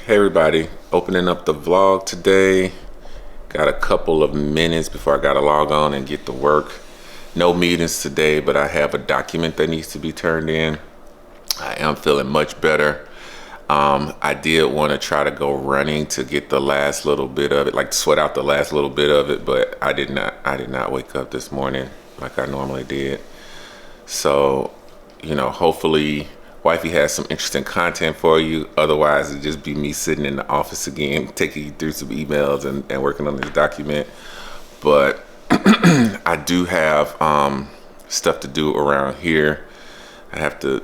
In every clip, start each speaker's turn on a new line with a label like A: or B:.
A: Hey everybody, opening up the vlog today. Got a couple of minutes before I gotta log on and get to work. No meetings today, but I have a document that needs to be turned in. I am feeling much better. I did want to try to go running to get the last little bit of it, like sweat out the last little bit of it, but I did not wake up this morning like I normally did. So, you know, hopefully wifey has some interesting content for you. Otherwise, it'd just be me sitting in the office again, taking you through some emails and working on this document. But I do have stuff to do around here. I have to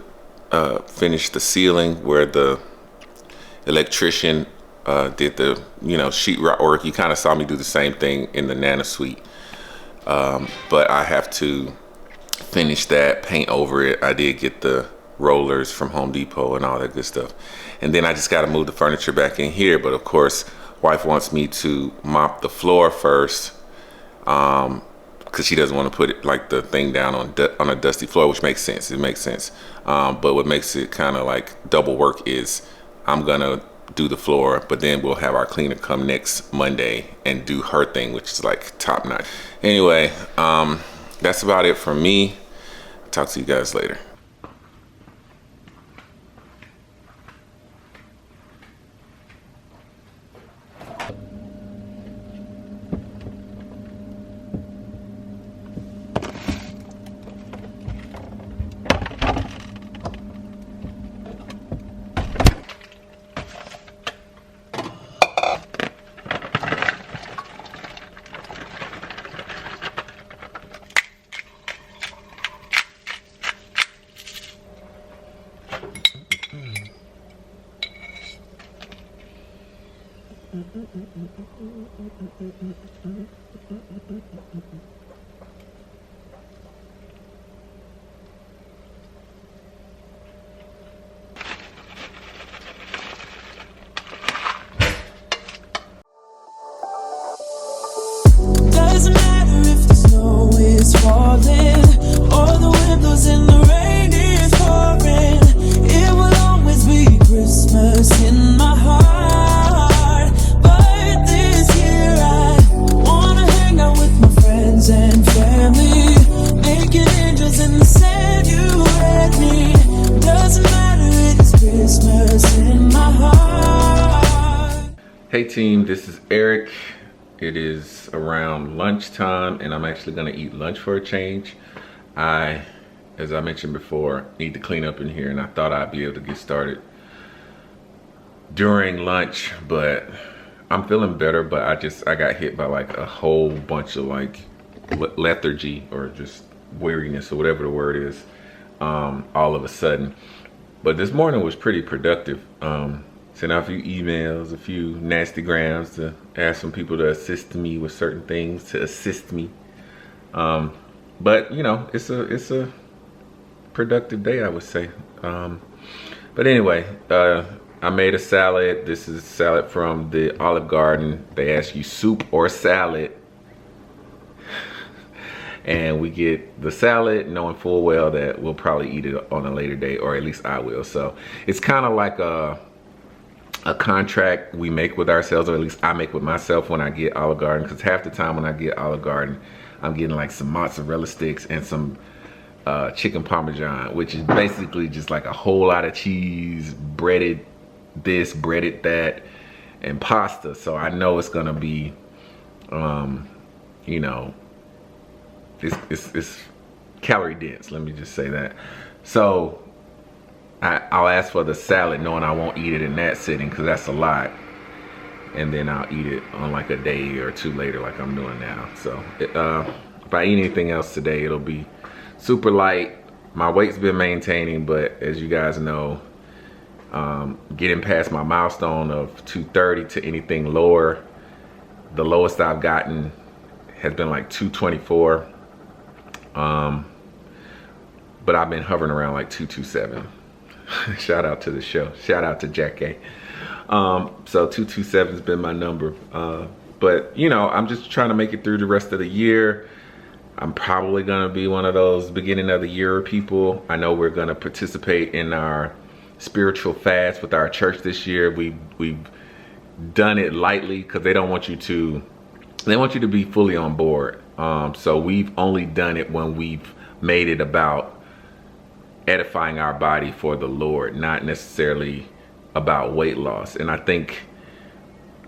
A: finish the ceiling where the electrician did the, sheetrock work. You kind of saw me do the same thing in the Nana Suite. But I have to finish that, paint over it. I did get the rollers from Home Depot and all that good stuff. And then I just got to move the furniture back in here. But of course, wife wants me to mop the floor first because she doesn't want to put it like the thing down on a dusty floor, which makes sense. It makes sense. But what makes it kind of like double work is I'm gonna do the floor, but then we'll have our cleaner come next Monday and do her thing, which is like top notch. Anyway, that's about it for me. Talk to you guys later.
B: Doesn't matter if the snow is falling or the windows in the rain is pouring. It will always be Christmas in my heart. But this year I wanna hang out with my friends and family, making angels in the sand. You and me. Doesn't matter, it's Christmas in my heart.
A: Hey team, this is Eric. It is around lunchtime and I'm actually gonna eat lunch for a change. As I mentioned before, need to clean up in here and I thought I'd be able to get started during lunch, but I'm feeling better, but I got hit by like a whole bunch of like lethargy or just weariness or whatever the word is, all of a sudden. But this morning was pretty productive. Sent out a few emails, a few nasty grams to ask some people to assist me with certain things, to assist me. But you know, it's a productive day, I would say. But anyway, I made a salad. This is salad from the Olive Garden. They ask you soup or salad. And we get the salad knowing full well that we'll probably eat it on a later date, or at least I will. So it's kind of like a contract we make with ourselves, or at least I make with myself when I get Olive Garden, because half the time when I get Olive Garden, I'm getting like some mozzarella sticks and some chicken parmesan, which is basically just like a whole lot of cheese, breaded this, breaded that, and pasta. So I know it's gonna be, you know, it's calorie dense, let me just say that. So I'll ask for the salad knowing I won't eat it in that sitting because that's a lot. And then I'll eat it on like a day or two later like I'm doing now. So if I eat anything else today, it'll be super light. My weight's been maintaining, but as you guys know, getting past my milestone of 230 to anything lower, the lowest I've gotten has been like 224. But I've been hovering around like 227. Shout out to the show. Shout out to Jackie. So 227 has been my number. But you know, I'm just trying to make it through the rest of the year. I'm probably gonna be one of those beginning of the year people. I know we're gonna participate in our spiritual fast with our church this year. We've done it lightly because they want you to be fully on board. So we've only done it when we've made it about edifying our body for the Lord, not necessarily about weight loss. And I think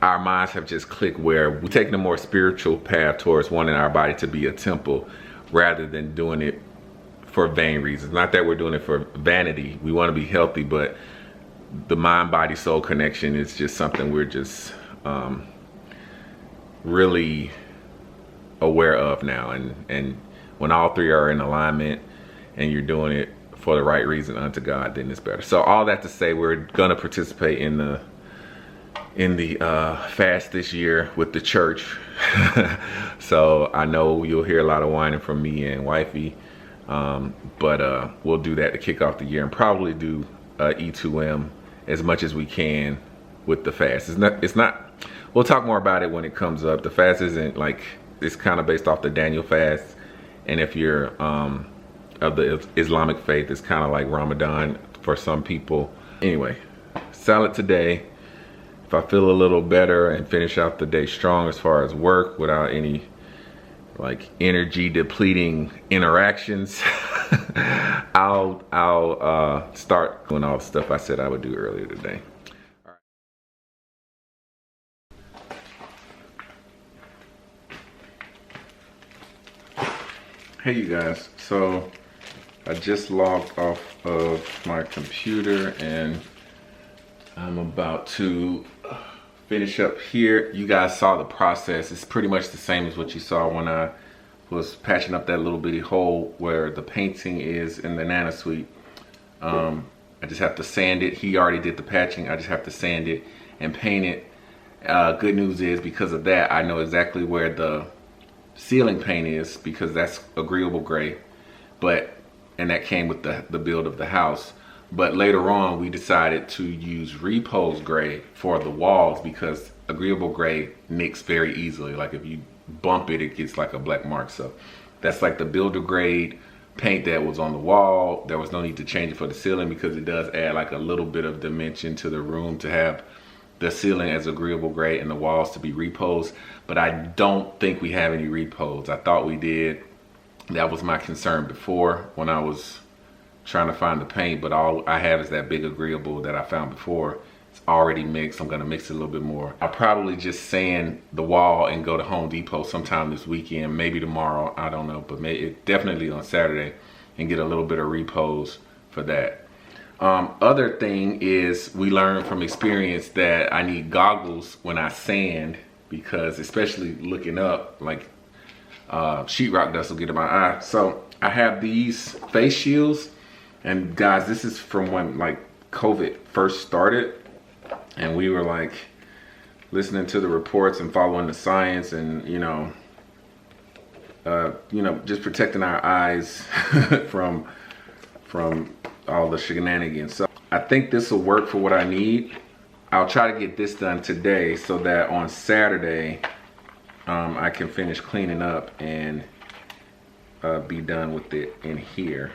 A: our minds have just clicked where we're taking a more spiritual path towards wanting our body to be a temple rather than doing it for vain reasons. Not that we're doing it for vanity. We want to be healthy, but the mind, body, soul connection is just something we're just really aware of now. And when all three are in alignment and you're doing it for the right reason unto God, then it's better. So all that to say, we're gonna participate in the fast this year with the church. So I know you'll hear a lot of whining from me and wifey, but we'll do that to kick off the year, and probably do E2M as much as we can with the fast. It's not, we'll talk more about it when it comes up. The fast isn't like, it's kind of based off the Daniel fast, and if you're of the Islamic faith, it's kind of like Ramadan for some people. Anyway, salad today. If I feel a little better and finish out the day strong as far as work without any like energy depleting interactions, I'll start doing all the stuff I said I would do earlier today. Hey you guys, so I just logged off of my computer and I'm about to finish up here. You guys saw the process. It's pretty much the same as what you saw when I was patching up that little bitty hole where the painting is in the Nana Suite. I just have to sand it. He already did the patching. I just have to sand it and paint it. Good news is, because of that, I know exactly where the ceiling paint is, because that's agreeable gray, and that came with the build of the house. But later on we decided to use repose gray for the walls, because agreeable gray nicks very easily. Like if you bump it, it gets like a black mark. So that's like the builder grade paint that was on the wall. There was no need to change it for the ceiling, because it does add like a little bit of dimension to the room to have the ceiling as agreeable gray and the walls to be repose. But I don't think we have any repose. I thought we did. That was my concern before when I was trying to find the paint, but all I have is that big agreeable that I found before. It's already mixed. I'm gonna mix it a little bit more. I'll probably just sand the wall and go to Home Depot sometime this weekend, maybe tomorrow, I don't know, but definitely on Saturday, and get a little bit of repose for that. Other thing is, we learned from experience that I need goggles when I sand, because especially looking up, like sheetrock dust will get in my eye. So I have these face shields, and guys, this is from when like COVID first started, and we were like listening to the reports and following the science, and you know, just protecting our eyes from all the shenanigans. So I think this will work for what I need. I'll try to get this done today so that on Saturday I can finish cleaning up and be done with it in here.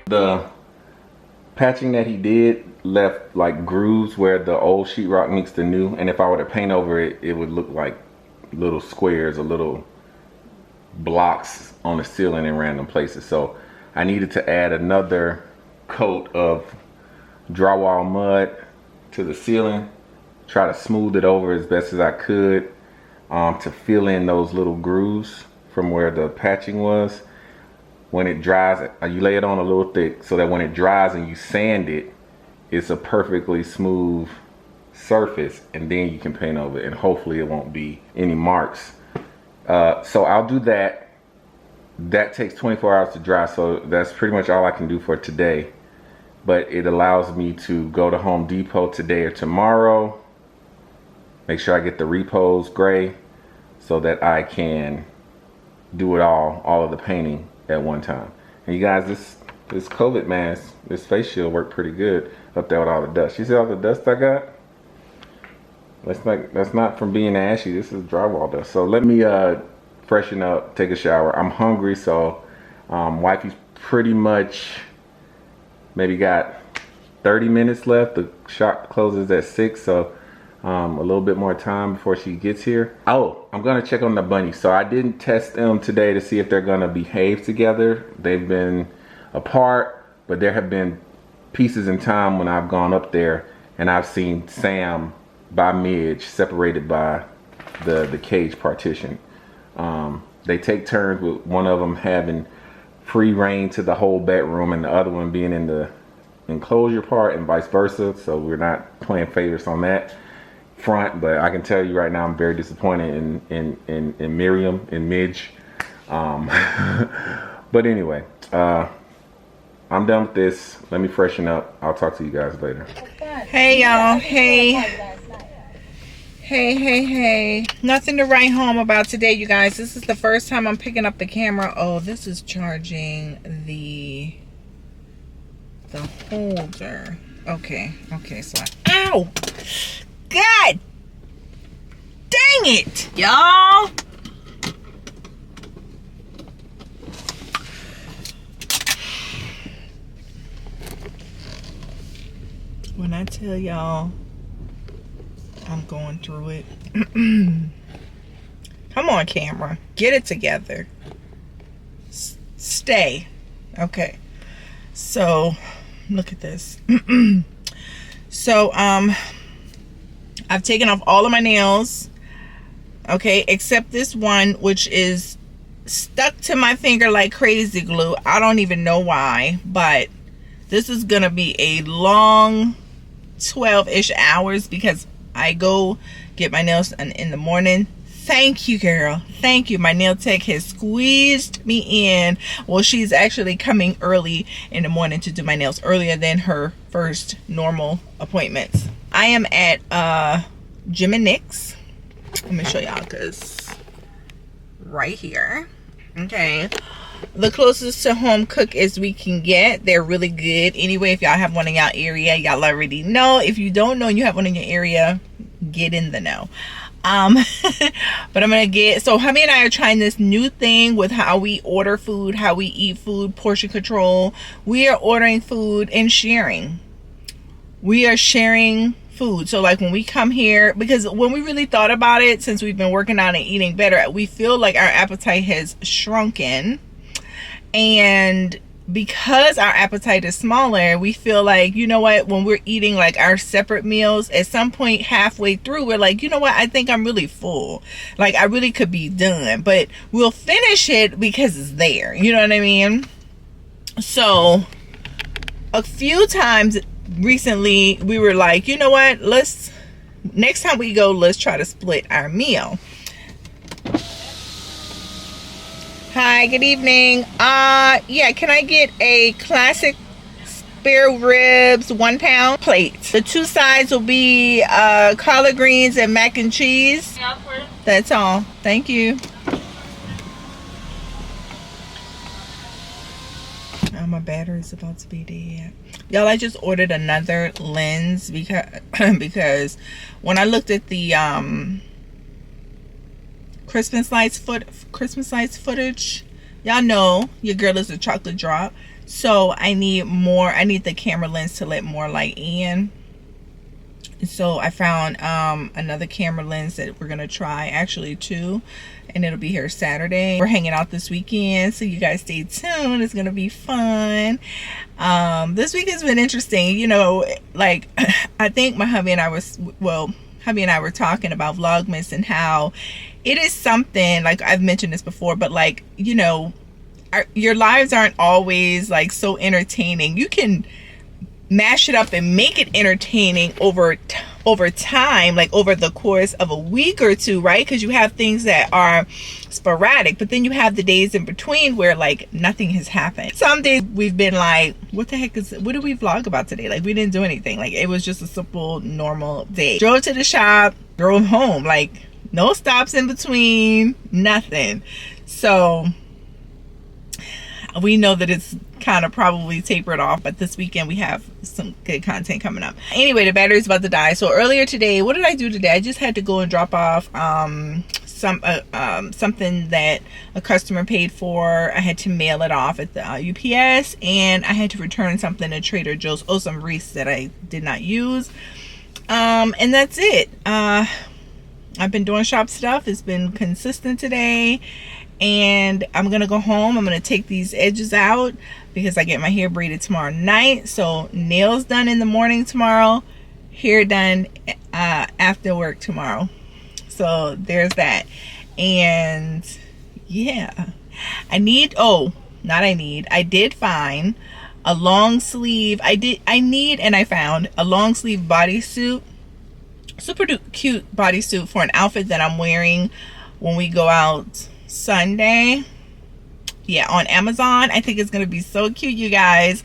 A: The patching that he did left like grooves where the old sheetrock meets the new, and if I were to paint over it, it would look like little squares or little blocks on the ceiling in random places. So I needed to add another coat of drywall mud to the ceiling, try to smooth it over as best as I could, to fill in those little grooves from where the patching was. When it dries, you lay it on a little thick so that when it dries and you sand it, it's a perfectly smooth surface, and then you can paint over it, and hopefully it won't be any marks. So I'll do that. That takes 24 hours to dry, so that's pretty much all I can do for today. But it allows me to go to Home Depot today or tomorrow, make sure I get the repos gray so that I can do it all of the painting at one time. And you guys, this COVID mask, this face shield worked pretty good up there with all the dust. You see all the dust I got? That's not from being ashy. This is drywall dust. So let me freshen up, take a shower. I'm hungry, so wifey's pretty much maybe got 30 minutes left. The shop closes at 6, so a little bit more time before she gets here. Oh, I'm gonna check on the bunnies. So I didn't test them today to see if they're gonna behave together. They've been apart, but there have been pieces in time when I've gone up there and I've seen Sam by Midge separated by the cage partition. They take turns with one of them having free reign to the whole bedroom and the other one being in the enclosure part, and vice versa. So we're not playing favorites on that front, but I can tell you right now I'm very disappointed in Miriam and Midge. But anyway, I'm done with this. Let me freshen up. I'll talk to you guys later.
C: Hey y'all. Hey. Nothing to write home about today, you guys. This is the first time I'm picking up the camera. Oh, this is charging the holder. Okay, so ow! God dang it, y'all! When I tell y'all I'm going through it. Come on, camera. Get it together. Stay. Okay. So, look at this. So, I've taken off all of my nails. Okay, except this one, which is stuck to my finger like crazy glue. I don't even know why, but this is gonna be a long 12-ish hours because I go get my nails done in the morning. Thank you, girl. Thank you. My nail tech has squeezed me in. Well, she's actually coming early in the morning to do my nails, earlier than her first normal appointments. I am at Jim and Nick's. Let me show y'all, because right here. Okay. The closest to home cook as we can get. They're really good. Anyway, if y'all have one in y'all area, y'all already know. If you don't know and you have one in your area, get in the know. But I'm gonna get, so Hubby and I are trying this new thing with how we order food, how we eat food, portion control. We are ordering food and sharing. We are sharing food. So like when we come here, because when we really thought about it, since we've been working on and eating better, we feel like our appetite has shrunken. And because our appetite is smaller, we feel like, you know what, when we're eating like our separate meals, at some point halfway through, we're like, you know what, I think I'm really full. Like I really could be done, but we'll finish it because it's there. You know what I mean? So a few times recently we were like, you know what, next time we go, let's try to split our meal. Hi, good evening. Yeah, can I get a classic spare ribs 1 pound plate? The 2 sides will be collard greens and mac and cheese. That's all. Thank you. Oh, my battery's about to be dead. Y'all, I just ordered another lens because when I looked at the Christmas lights footage, y'all know your girl is a chocolate drop. So I need the camera lens to let more light in. So I found another camera lens that we're gonna try, actually 2, and it'll be here Saturday. We're hanging out this weekend, so you guys stay tuned. It's gonna be fun. This week has been interesting, you know. Like, I think my hubby and I were talking about Vlogmas and how it is something, like I've mentioned this before, but like, you know, your lives aren't always like so entertaining. You can mash it up and make it entertaining over time, like over the course of a week or 2, right? Because you have things that are sporadic, but then you have the days in between where like nothing has happened. Some days we've been like, what did we vlog about today? Like, we didn't do anything. Like, it was just a simple normal day. Drove to the shop, drove home, like no stops in between, nothing. So we know that it's kind of probably tapered off, but this weekend we have some good content coming up. Anyway, the battery's about to die. So earlier today, what did I do today? I just had to go and drop off something that a customer paid for. I had to mail it off at the UPS, and I had to return something to Trader Joe's. Oh, some wreaths that I did not use. And that's it. I've been doing shop stuff. It's been consistent today. And I'm gonna go home. I'm gonna take these edges out because I get my hair braided tomorrow night. So nails done in the morning tomorrow, hair done after work tomorrow. So there's that. And yeah, I did find a long sleeve. I found a long sleeve bodysuit, super cute bodysuit for an outfit that I'm wearing when we go out Sunday. Yeah, on Amazon. I think it's gonna be so cute, you guys.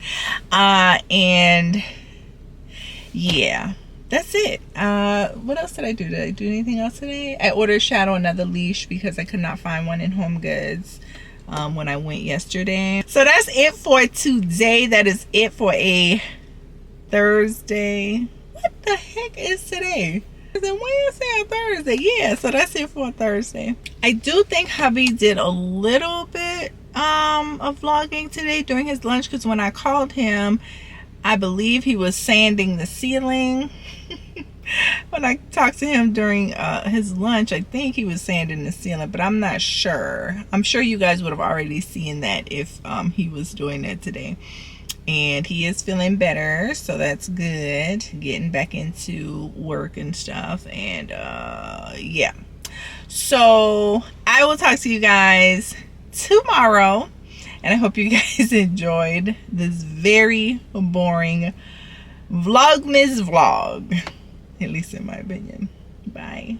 C: And yeah, that's it. What else did I do? Did I do anything else today? I ordered Shadow another leash because I could not find one in Home Goods when I went yesterday. So that's it for today. That is it for a Thursday. What the heck is today? Is it Wednesday or Thursday? Yeah, so that's it for Thursday. I do think hubby did a little bit of vlogging today during his lunch, because when I called him, I believe he was sanding the ceiling. When I talked to him during his lunch, I think he was sanding the ceiling, but I'm not sure. I'm sure you guys would have already seen that if he was doing that today. And he is feeling better, so that's good. Getting back into work and stuff. And yeah, so I will talk to you guys tomorrow, and I hope you guys enjoyed this very boring Vlogmas vlog, at least in my opinion. Bye.